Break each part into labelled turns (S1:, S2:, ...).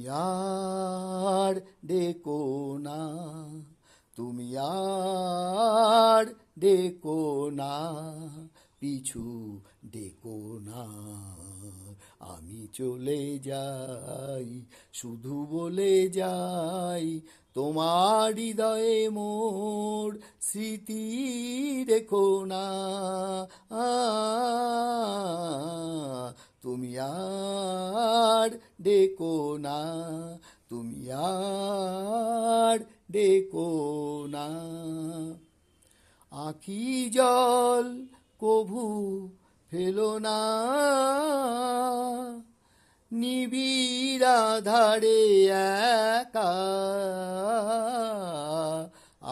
S1: আর ডেকো না, তুমি আর ডেকো না, পিছু ডেকো না। আমি চলে যাই, শুধু বলে যাই, তোমার হৃদয়ে মোর স্মৃতি রেখো না। তুমি আর ডেকো না, তুমি আর ডেকো না। আঁখি জল কভু ফেলো না, নিবিড় আঁধারে একা।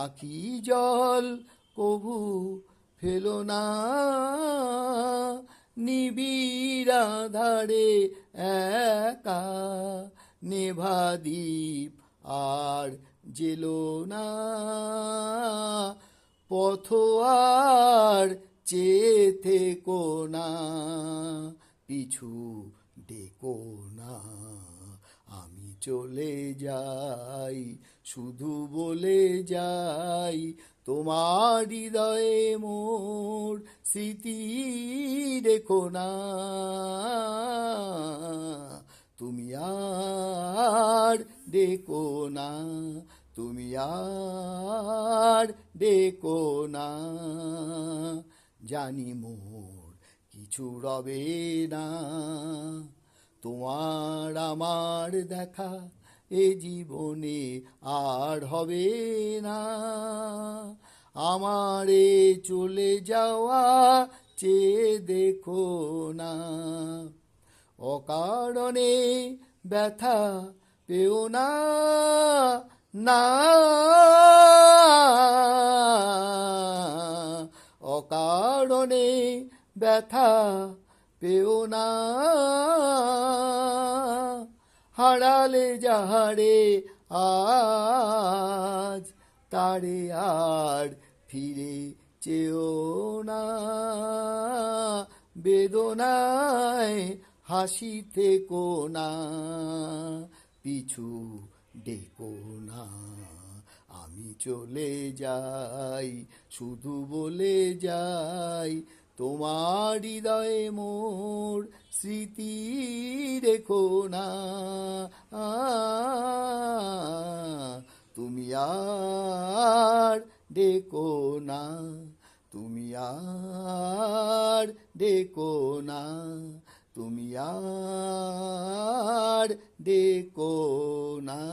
S1: আঁখি জল কভু ফেলো না, নিবিড় আঁধারে একা। নেভা দ্বীপ আর জেলো না, পথ আর চেয়ে থেকো না, পিছু ডেকো না। আমি চলে যাই, শুধু বলে যাই, তোমার হৃদয়ে মোর স্মৃতি রেখো না। তুমি আর ডেকো না, তুমি আর ডেকো না। জানি মোর কিছু রবে না, তোমার আমার দেখা এ জীবনে আর হবে না। আমারে চলে যাওয়া চেয়ে দেখো না, অকারণে ব্যথা পেও না, না। অকারণে ব্যথা পেও না, হারালে যাহারে আজ, তারে আর ফিরে চেও না। বেদনায় হাসি থেকো না, পিছু ডেকো না। আমি চলে যাই, শুধু বলে যাই, তোমার হৃদয়ে মোর স্মৃতি রেখো না। তুমি আর ডেকো না, তুমি আর ডেকো না, তুমি আর ডেকো না।